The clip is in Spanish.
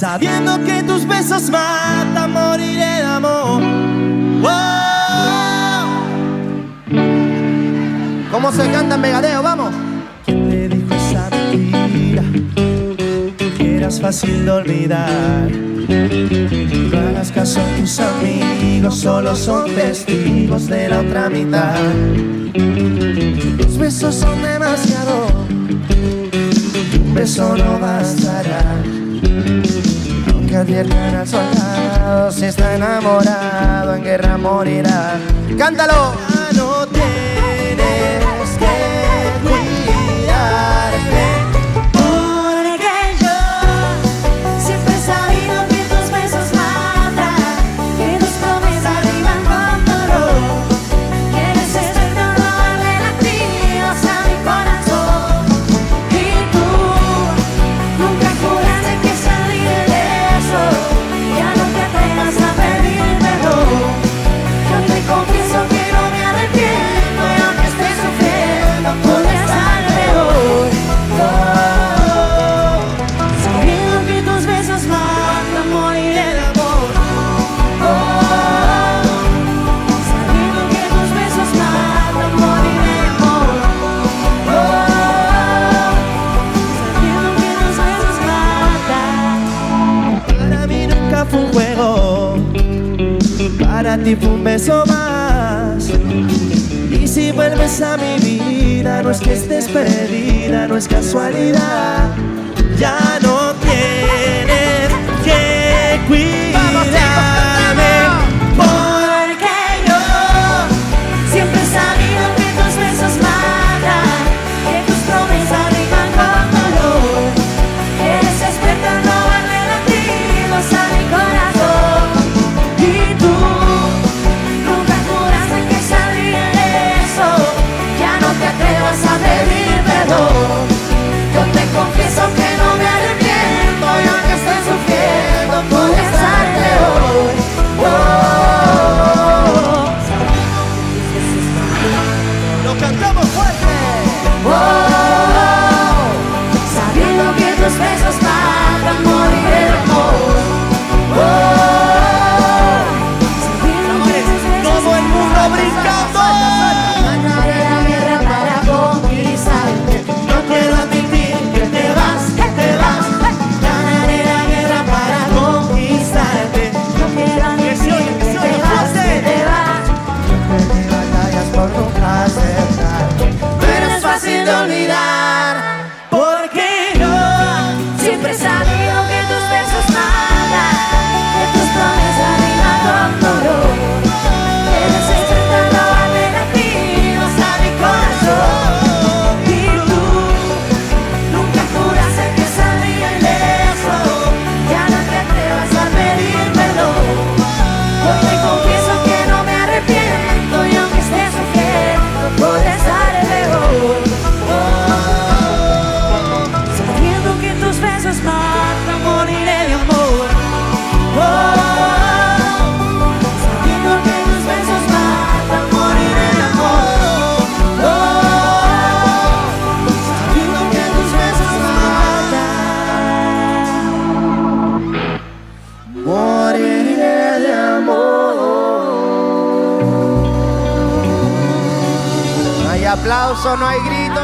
Sabiendo que tus besos matan, moriré de amor. ¿Cómo se canta en Vegadeo? Vamos. ¿Quién te dijo esa mentira? Que eras fácil de olvidar. No hagas caso a tus amigos, solo son testigos de la otra mitad. Los besos son demasiado, un beso no bastará. Aunque adviertan al soldado, si está enamorado en guerra morirá. ¡Cántalo! Ya no tienes que cuidarte, porque yo siempre he sabido que tus besos matan, que tus promesas riman con dolor, que eres experto en robarle latidos a mi corazón. Y tú nunca juraste que saldría de eso, ya no te atrevas a pedir perdón. Yo te confieso que no me arrepiento, y aunque esté sufriendo podría estar peor. Sabiendo que tus besos matan, moriré de amor. Sabiendo que tus besos matan, moriré de amor. Sabiendo que tus besos matan. para mí nunca fue un juego, para ti fue un beso más. Y si vuelves a mi vida, no es que estés perdida, no es casualidad. Ya no tienes que cuidarme, Porque yo siempre he sabido que tus besos matan, que tus promesas riman con dolor, que eres experta en robarle latidos a mi corazón. Y tú nunca juraste que saldría de eso, ya no te atrevas a pedir perdón. Yo te confieso que no me arrepiento, y aunque esté sufriendo podría estar peor. lo cantamos fuerte. Sabiendo que tus besos matan, moriré de amor. Sabiendo que tus besos Todo el mundo brincando. ganaré la guerra para conquistarte. No quiero admitir que te vas, que te vas. Ganaré la guerra para conquistarte. No quiero admitir que te vas, que te vas. Perdí batallas por nunca aceptar. Pero es fácil de olvidar, Porque yo siempre he sabido que tus besos matan, que tus promesas riman con dolor, que eres experta en robarle latidos a mi corazón. Y tú nunca juraste que saldría ileso, ya no te atrevas a pedir perdón. Yo te confieso que no me arrepiento, y aunque esté sufriendo podría estar peor. Sabiendo que tus besos matan, moriré de amor. Sabiendo que tus besos matan, moriré de amor. Sabiendo que tus besos matan, Moriré de amor. No hay aplauso, no hay grito.